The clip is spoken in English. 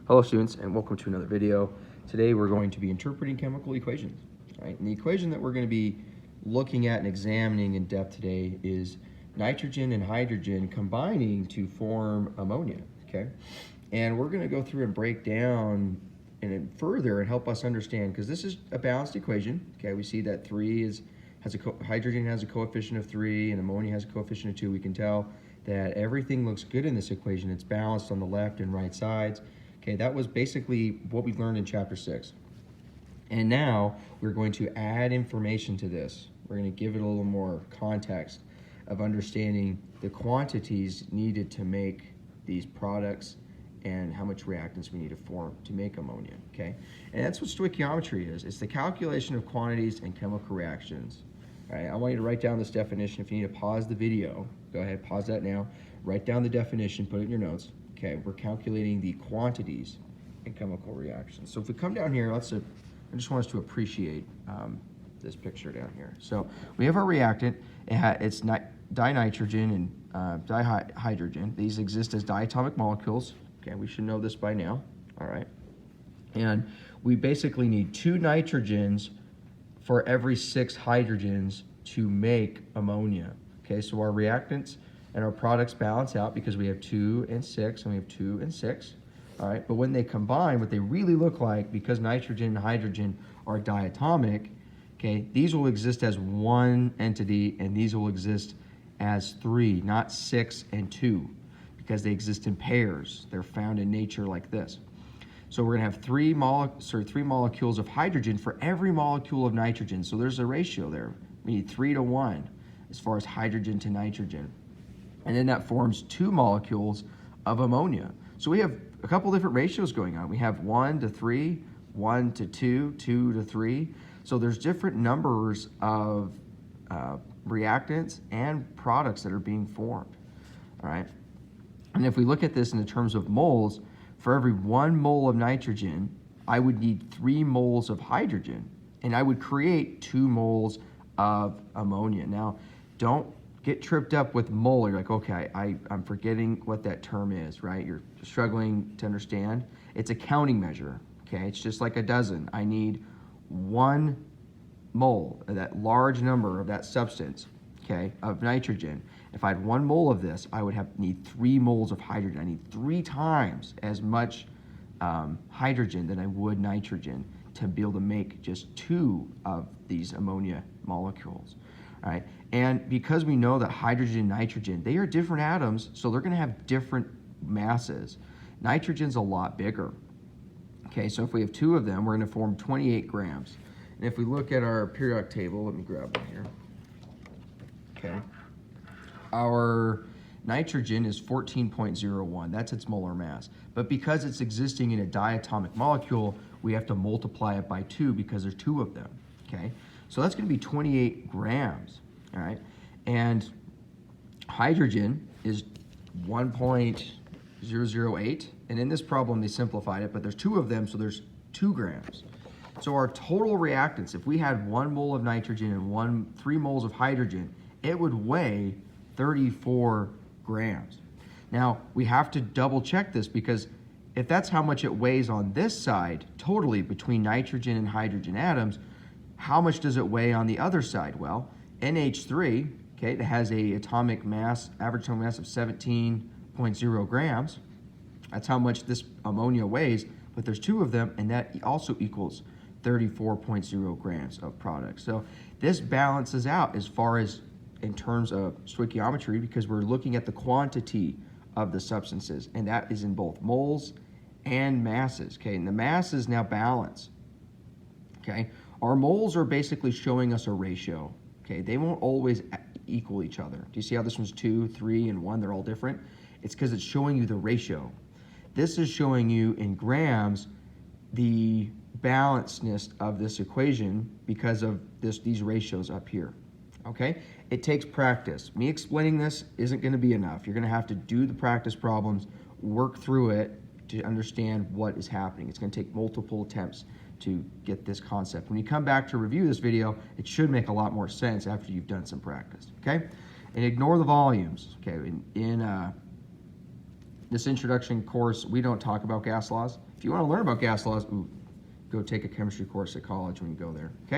Hello students, and welcome to another video. Today we're going to be interpreting chemical equations. Right? And the equation that we're going to be looking at and examining in depth today is nitrogen and hydrogen combining to form ammonia. Okay, and we're going to go through and break down and further and help us understand, because this is a balanced equation. Okay, we see that hydrogen has a coefficient of 3 and ammonia has a coefficient of 2. We can tell that everything looks good in this equation. It's balanced on the left and right sides. Okay, that was basically what we learned in chapter 6. And now we're going to add information to this. We're going to give it a little more context of understanding the quantities needed to make these products and how much reactants we need to form to make ammonia, okay? And that's what stoichiometry is. It's the calculation of quantities and chemical reactions. All right, I want you to write down this definition. If you need to pause the video, go ahead, pause that now. Write down the definition, put it in your notes. Okay, we're calculating the quantities in chemical reactions. So if we come down here, I just want us to appreciate this picture down here. So we have our reactant. It's dinitrogen and dihydrogen. These exist as diatomic molecules. Okay, we should know this by now. All right. And we basically need 2 nitrogens for every 6 hydrogens to make ammonia. Okay, so our reactants and our products balance out because we have 2 and 6, and we have 2 and 6. All right, but when they combine, what they really look like, because nitrogen and hydrogen are diatomic, okay, these will exist as one entity, and these will exist as 3, not 6 and 2, because they exist in pairs. They're found in nature like this. So we're going to have 3 molecules of hydrogen for every molecule of nitrogen. So there's a ratio there. We need 3 to 1 as far as hydrogen to nitrogen. And then that forms 2 molecules of ammonia. So we have a couple different ratios going on. We have 1 to 3, 1 to 2, 2 to 3. So there's different numbers of reactants and products that are being formed. All right. And if we look at this in the terms of moles, for every 1 mole of nitrogen, I would need 3 moles of hydrogen, and I would create 2 moles of ammonia. Now, don't get tripped up with mole. You're like, okay, I'm forgetting what that term is, right? You're struggling to understand. It's a counting measure, okay? It's just like a dozen. I need 1 mole, that large number of that substance, okay, of nitrogen. If I had 1 mole of this, I would need 3 moles of hydrogen. I need 3 times as much hydrogen than I would nitrogen to be able to make just 2 of these ammonia molecules. All right, and because we know that hydrogen and nitrogen, they are different atoms, so they're going to have different masses. Nitrogen's a lot bigger. Okay, so if we have 2 of them, we're going to form 28 grams. And if we look at our periodic table, let me grab one here. Okay, our nitrogen is 14.01. That's its molar mass. But because it's existing in a diatomic molecule, we have to multiply it by 2 because there's 2 of them. Okay, so that's going to be 28 grams. All right, and hydrogen is 1.008. And in this problem, they simplified it, but there's 2 of them, so there's 2 grams. So our total reactants, if we had 1 mole of nitrogen and 3 moles of hydrogen, it would weigh 34 grams. Now, we have to double check this, because if that's how much it weighs on this side, totally between nitrogen and hydrogen atoms, how much does it weigh on the other side? Well, NH3, okay, it has a average atomic mass of 17.0 grams. That's how much this ammonia weighs, but there's 2 of them, and that also equals 34.0 grams of product. So this balances out as far as in terms of stoichiometry, because we're looking at the quantity of the substances, and that is in both moles and masses, okay? And the masses now balance, okay? Our moles are basically showing us a ratio, okay? They won't always equal each other. Do you see how this one's 2, 3, and 1? They're all different. It's because it's showing you the ratio. This is showing you in grams the balancedness of this equation because of these ratios up here. Okay? It takes practice. Me explaining this isn't going to be enough. You're going to have to do the practice problems, work through it to understand what is happening. It's going to take multiple attempts to get this concept. When you come back to review this video, it should make a lot more sense after you've done some practice. Okay? And ignore the volumes. Okay? this introduction course, we don't talk about gas laws. If you want to learn about gas laws, go take a chemistry course at college when you go there, okay?